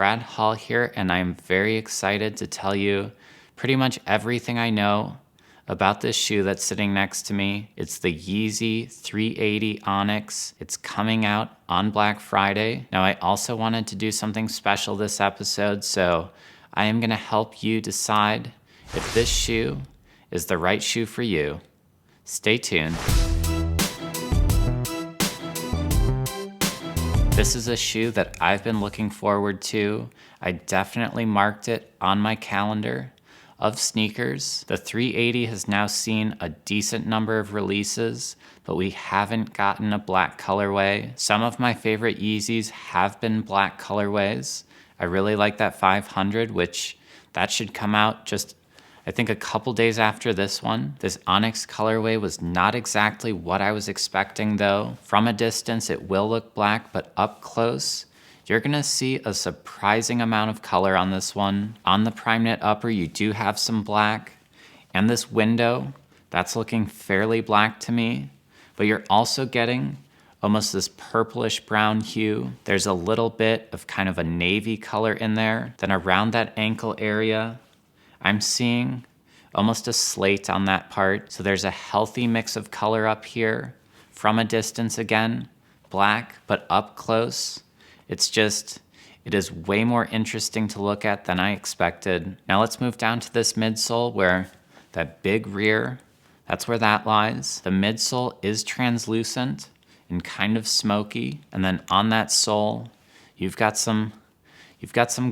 Brad Hall here, and I'm very excited to tell you pretty much everything I know about this shoe that's sitting next to me. It's the Yeezy 380 Onyx. It's coming out on Black Friday. Now, I also wanted to do something special this episode, so I am gonna help you decide if this shoe is the right shoe for you. Stay tuned. This is a shoe that I've been looking forward to. I definitely marked it on my calendar of sneakers. The 380 has now seen a decent number of releases, but we haven't gotten a black colorway. Some of my favorite Yeezys have been black colorways. I really like that 500, which that should come out just, I think, a couple days after this one. This Onyx colorway was not exactly what I was expecting though. From a distance, it will look black, but up close, you're gonna see a surprising amount of color on this one. On the prime knit upper, you do have some black, and this window, that's looking fairly black to me, but you're also getting almost this purplish brown hue. There's a little bit of kind of a navy color in there. Then around that ankle area, I'm seeing almost a slate on that part. So there's a healthy mix of color up here. From a distance again, black, but up close, it is way more interesting to look at than I expected. Now let's move down to this midsole where that big rear, that's where that lies. The midsole is translucent and kind of smoky. And then on that sole, you've got some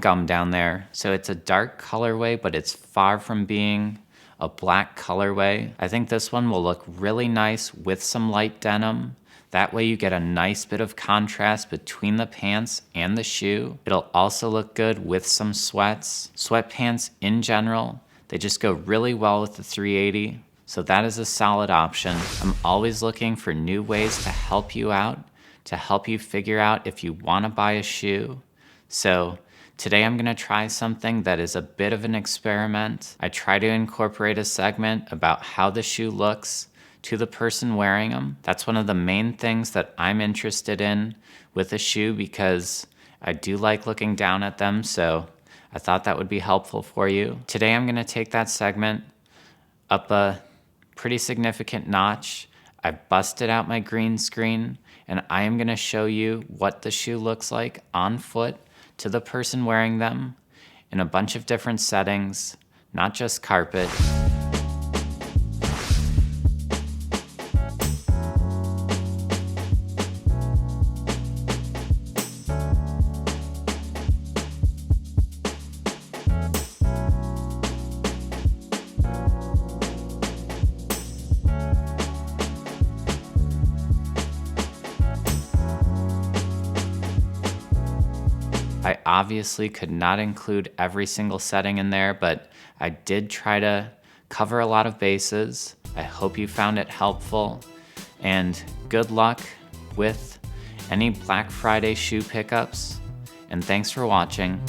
gum down there. So it's a dark colorway, but it's far from being a black colorway. I think this one will look really nice with some light denim. That way you get a nice bit of contrast between the pants and the shoe. It'll also look good with some sweats. Sweatpants in general, they just go really well with the 380. So that is a solid option. I'm always looking for new ways to help you out, to help you figure out if you want to buy a shoe. So today I'm gonna try something that is a bit of an experiment. I try to incorporate a segment about how the shoe looks to the person wearing them. That's one of the main things that I'm interested in with a shoe because I do like looking down at them, so I thought that would be helpful for you. Today I'm gonna take that segment up a pretty significant notch. I busted out my green screen and I am gonna show you what the shoe looks like on foot to the person wearing them in a bunch of different settings, not just carpet. I obviously could not include every single setting in there, but I did try to cover a lot of bases. I hope you found it helpful, and good luck with any Black Friday shoe pickups, and thanks for watching.